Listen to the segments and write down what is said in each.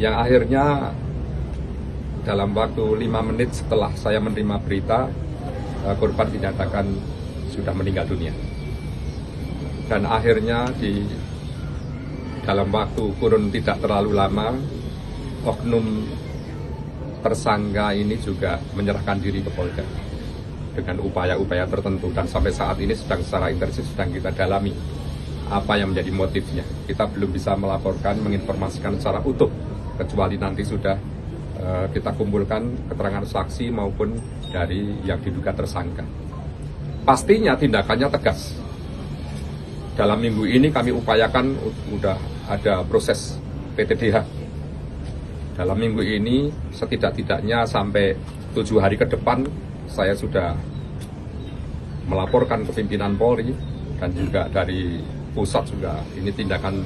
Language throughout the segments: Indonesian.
yang akhirnya dalam waktu 5 menit setelah saya menerima berita, korban dinyatakan sudah meninggal dunia. Dan akhirnya di dalam waktu kurun tidak terlalu lama, oknum tersangka ini juga menyerahkan diri ke Polda dengan upaya-upaya tertentu, dan sampai saat ini secara intensif sedang kita dalami apa yang menjadi motifnya. Kita belum bisa melaporkan, menginformasikan secara utuh, kecuali nanti sudah kita kumpulkan keterangan saksi maupun dari yang diduga tersangka. Pastinya tindakannya tegas. Dalam minggu ini kami upayakan sudah ada proses PTDH. Dalam minggu ini setidak-tidaknya sampai 7 hari ke depan saya sudah melaporkan ke pimpinan Polri dan juga dari pusat juga. Ini tindakan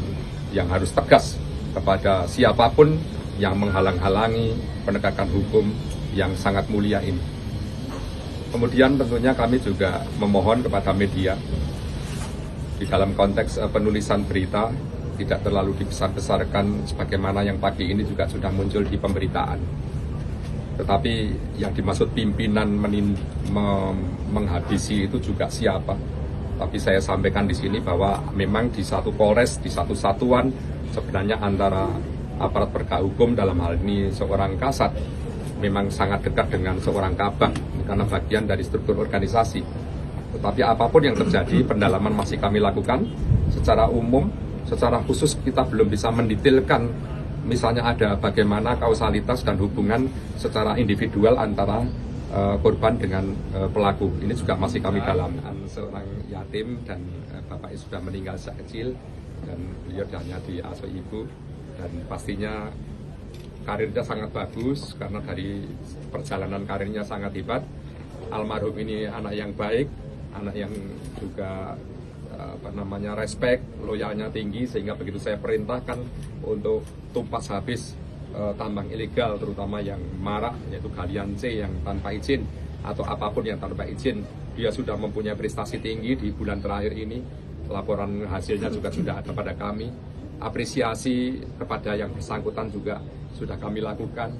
yang harus tegas kepada siapapun yang menghalang-halangi penegakan hukum yang sangat mulia ini. Kemudian tentunya kami juga memohon kepada media di dalam konteks penulisan berita tidak terlalu dibesar-besarkan sebagaimana yang pagi ini juga sudah muncul di pemberitaan. Tetapi yang dimaksud pimpinan menghabisi itu juga siapa? Tapi saya sampaikan di sini bahwa memang di satu Polres, di satu satuan sebenarnya antara aparat penegak hukum dalam hal ini seorang Kasat memang sangat dekat dengan seorang Kabak karena bagian dari struktur organisasi. Tetapi apapun yang terjadi, pendalaman masih kami lakukan secara umum. Secara khusus kita belum bisa mendetailkan misalnya ada bagaimana kausalitas dan hubungan secara individual antara korban dengan pelaku. Ini juga masih kami dalami. Seorang yatim dan bapaknya sudah meninggal sejak kecil dan beliau hanya diasuh ibu, dan pastinya karirnya sangat bagus karena dari perjalanan karirnya sangat hebat. Almarhum ini anak yang baik, anak yang juga respect, loyalnya tinggi, sehingga begitu saya perintahkan untuk tumpas habis tambang ilegal terutama yang marak yaitu galian C yang tanpa izin atau apapun yang tanpa izin, dia sudah mempunyai prestasi tinggi di bulan terakhir ini. Laporan hasilnya juga sudah ada pada kami. Apresiasi kepada yang bersangkutan juga sudah kami lakukan.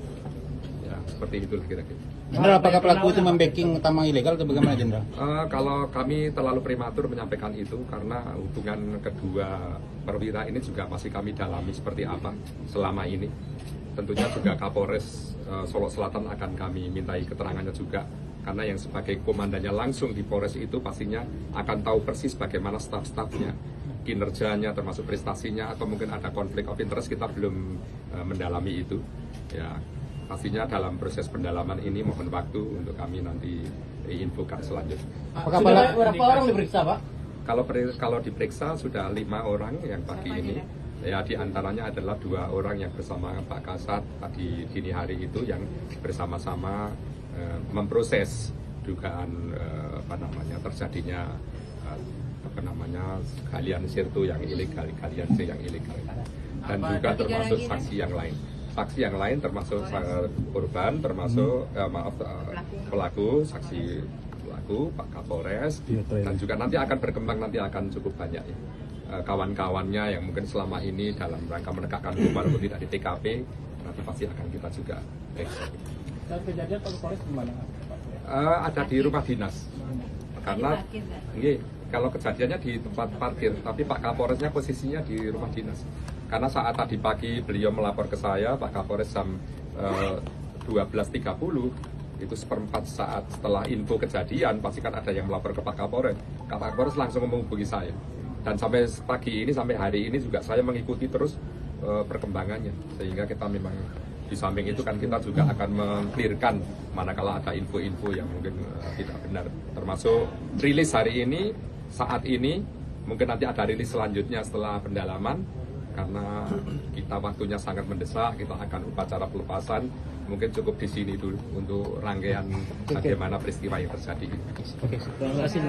Ya, seperti itu kira-kira. Jenderal, apakah pelaku itu membacking tambang ilegal atau bagaimana, Jenderal? Kalau kami terlalu prematur menyampaikan itu karena hubungan kedua perwira ini juga masih kami dalami seperti apa selama ini. Tentunya juga Kapolres Solo Selatan akan kami mintai keterangannya juga, karena yang sebagai komandannya langsung di Polres itu pastinya akan tahu persis bagaimana staf-stafnya, kinerjanya termasuk prestasinya, atau mungkin ada konflik of interest, kita belum mendalami itu. Ya, pastinya dalam proses pendalaman ini mohon waktu untuk kami nanti infokan selanjutnya. Sudah berapa orang diperiksa, Pak? Kalau diperiksa sudah 5 orang yang pagi ini. Ya, di antaranya adalah 2 orang yang bersama Pak Kasat tadi dini hari itu yang bersama-sama memproses dugaan terjadinya galian sirtu yang ilegal, galian C yang ilegal, dan juga termasuk saksi yang lain. Saksi yang lain termasuk korban, termasuk pelaku, saksi pelaku, Pak Kapolres, dan juga nanti akan berkembang, nanti akan cukup banyak ya. Kawan-kawannya yang mungkin selama ini dalam rangka menegakkan hukum walaupun tidak di TKP, nanti pasti akan kita juga periksa. Dan kejadian Pak Kapolres di mana? Ada di rumah dinas. Karena kalau kejadiannya di tempat parkir, tapi Pak Kapolresnya posisinya di rumah dinas. Karena saat tadi pagi beliau melapor ke saya, Pak Kapolres jam 12.30, itu seperempat saat setelah info kejadian, pasti kan ada yang melapor ke Pak Kapolres. Pak Kapolres langsung menghubungi saya. Dan sampai pagi ini, sampai hari ini juga saya mengikuti terus perkembangannya. Sehingga kita memang di samping itu kan kita juga akan meng-clearkan manakala ada info-info yang mungkin tidak benar. Termasuk rilis hari ini, saat ini, mungkin nanti ada rilis selanjutnya setelah pendalaman. Karena kita waktunya sangat mendesak, kita akan upacara pelepasan. Mungkin cukup di sini dulu untuk rangkaian bagaimana peristiwa yang terjadi. Oke, terima kasih.